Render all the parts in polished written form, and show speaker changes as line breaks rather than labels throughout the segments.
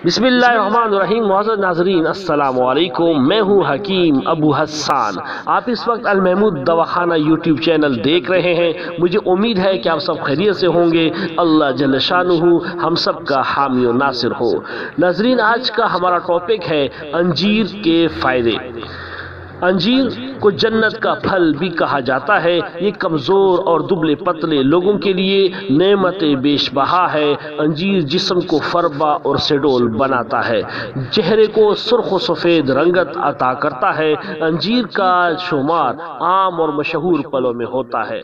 بسم اللہ الرحمن الرحیم۔ معزز ناظرین السلام علیکم، میں ہوں حکیم ابو حسان۔ آپ اس وقت المحمود دواخانہ یوٹیوب چینل دیکھ رہے ہیں۔ مجھے امید ہے کہ آپ سب خیریت سے ہوں گے۔ اللہ جل شانہ ہم سب کا حامی و ناصر ہو۔ ناظرین، آج کا ہمارا ٹاپک ہے انجیر کے فائدے۔ انجیر کو جنت کا پھل بھی کہا جاتا ہے۔ یہ کمزور اور دبلے پتلے لوگوں کے لیے نعمت بیش بہا ہے۔ انجیر جسم کو فربا اور سڈول بناتا ہے، چہرے کو سرخ و سفید رنگت عطا کرتا ہے۔ انجیر کا شمار عام اور مشہور پھلوں میں ہوتا ہے۔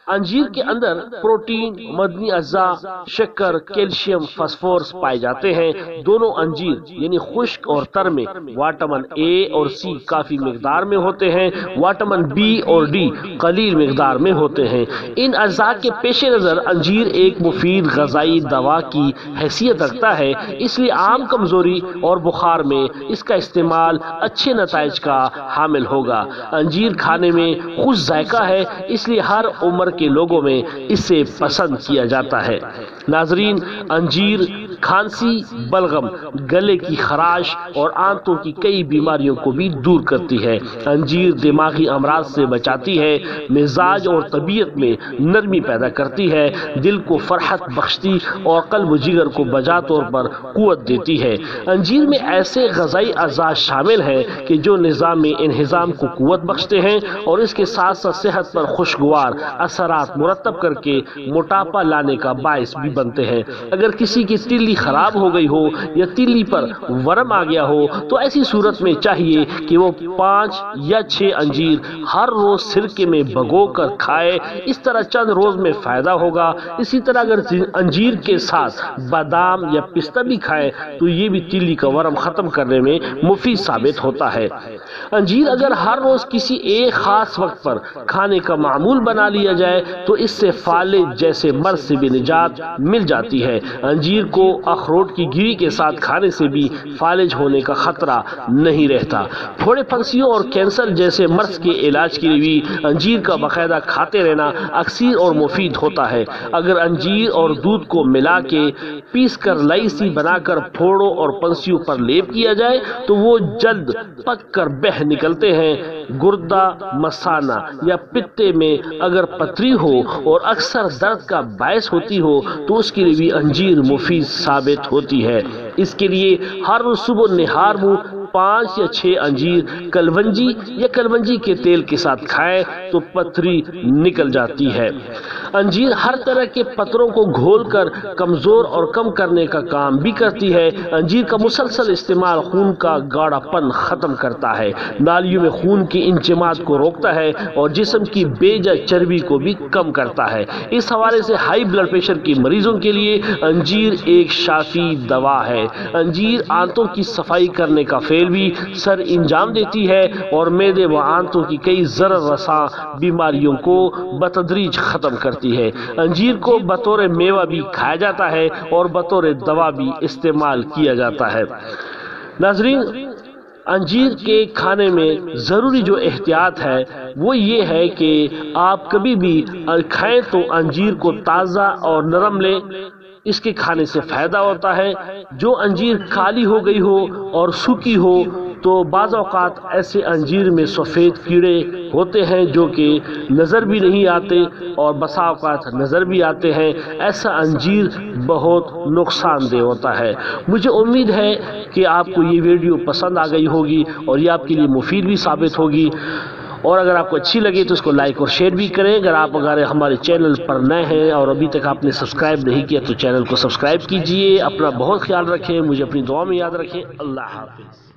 انجیر کے اندر پروٹین، معدنی اجزاء، شکر، کیلشیم، فاسفورس پائے جاتے ہیں۔ دونوں انجیر یعنی خشک اور تر میں وٹامن اے اور سی کافی مقدار میں ہوتے ہیں، وٹامن بی اور ڈی قلیل مقدار میں ہوتے ہیں۔ ان اجزاء کے پیش نظر انجیر ایک مفید غذائی دوا کی حیثیت رکھتا ہے، اس لیے عام کمزوری اور بخار میں اس کا استعمال اچھے نتائج کا حامل ہوگا۔ انجیر کھانے میں خوش ذائقہ ہے، اس لیے ہر عمر کے لوگوں میں اسے پسند کیا جاتا ہے۔ ناظرین، انجیر کھانسی، بلغم، گلے کی خراش اور آنتوں کی کئی بیماریوں کو بھی دور کرتی ہے۔ انجیر دماغی امراض سے بچاتی ہے، مزاج اور طبیعت میں نرمی پیدا کرتی ہے، دل کو فرحت بخشتی اور قلب و جگر کو بجا طور پر قوت دیتی ہے۔ انجیر میں ایسے غذائی اجزاء شامل ہیں کہ جو نظام انہضام کو قوت بخشتے ہیں اور اس کے ساتھ ساتھ صحت پر خوشگوار اثرات مرتب کر کے موٹاپا لانے کا باعث بھی بنتے ہیں۔ اگر کسی کی تیلی خراب ہو گئی ہو یا تیلی پر ورم آ گیا ہو تو ایسی صورت میں چاہیے کہ وہ 5 یا 6 انجیر ہر روز سرکے میں بھگو کر کھائے، اس طرح چند روز میں فائدہ ہوگا۔ اسی طرح اگر انجیر کے ساتھ بادام یا پستہ بھی کھائے تو یہ بھی تیلی کا ورم ختم کرنے میں مفید ثابت ہوتا ہے۔ انجیر اگر ہر روز کسی ایک خاص وقت پر کھانے کا معمول بنا لیا جائے تو اس سے فالج جیسے مرض سے بھی نجات مل جاتی ہے۔ انجیر کو اخروٹ کی گری کے ساتھ کھانے سے بھی فالج ہونے کا خطرہ نہیں رہتا۔ پھوڑے پھنسیوں اور کینسر جیسے مرض کے علاج کے لیے بھی انجیر کا باقاعدہ کھاتے رہنا اکثر اور مفید ہوتا ہے۔ اگر انجیر اور دودھ کو ملا کے پیس کر لائی سی بنا کر پھوڑوں اور پھنسیوں پر لیپ کیا جائے تو وہ جلد پک کر بہہ نکلتے ہیں۔ گردہ، مثانہ یا پتے میں اگر پتری ہو اور اکثر درد کا باعث ہوتی ہو تو اس کے لیے بھی انجیر مفید ثابت ہوتی ہے۔ اس کے لیے ہر روز صبح نہار منہ 5 یا 6 انجیر کلونجی یا کلونجی کے تیل کے ساتھ کھائیں تو پتھری نکل جاتی ہے۔ انجیر ہر طرح کے پتروں کو گھول کر کمزور اور کم کرنے کا کام بھی کرتی ہے۔ انجیر کا مسلسل استعمال خون کا گاڑھا پن ختم کرتا ہے، نالیوں میں خون کی انجماد کو روکتا ہے اور جسم کی بے جا چربی کو بھی کم کرتا ہے۔ اس حوالے سے ہائی بلڈ پریشر کے مریضوں کے لیے انجیر ایک شافی دوا ہے۔ انجیر آنتوں کی صفائی کرنے کا فعل بھی سر انجام دیتی ہے اور معدے و آنتوں کی کئی ضرر رساں بیماریوں کو بتدریج ختم کرتی ہے۔ انجیر کو بطور میوہ بھی کھایا جاتا ہے اور بطور دوا بھی استعمال کیا جاتا ہے۔ ناظرین، انجیر کے کھانے میں ضروری جو احتیاط ہے وہ یہ ہے کہ آپ کبھی بھی کھائیں تو انجیر کو تازہ اور نرم لیں، اس کے کھانے سے فائدہ ہوتا ہے۔ جو انجیر کالی ہو گئی ہو اور سوکھی ہو تو بعض اوقات ایسے انجیر میں سفید کیڑے ہوتے ہیں جو کہ نظر بھی نہیں آتے اور بسا اوقات نظر بھی آتے ہیں۔ ایسا انجیر بہت نقصان دہ ہوتا ہے۔ مجھے امید ہے کہ آپ کو یہ ویڈیو پسند آ گئی ہوگی اور یہ آپ کے لیے مفید بھی ثابت ہوگی، اور اگر آپ کو اچھی لگے تو اس کو لائک اور شیئر بھی کریں۔ اگر ہمارے چینل پر نئے ہیں اور ابھی تک آپ نے سبسکرائب نہیں کیا تو چینل کو سبسکرائب کیجئے۔ اپنا بہت خیال رکھیں، مجھے اپنی دعا میں یاد رکھیں۔ اللہ حافظ۔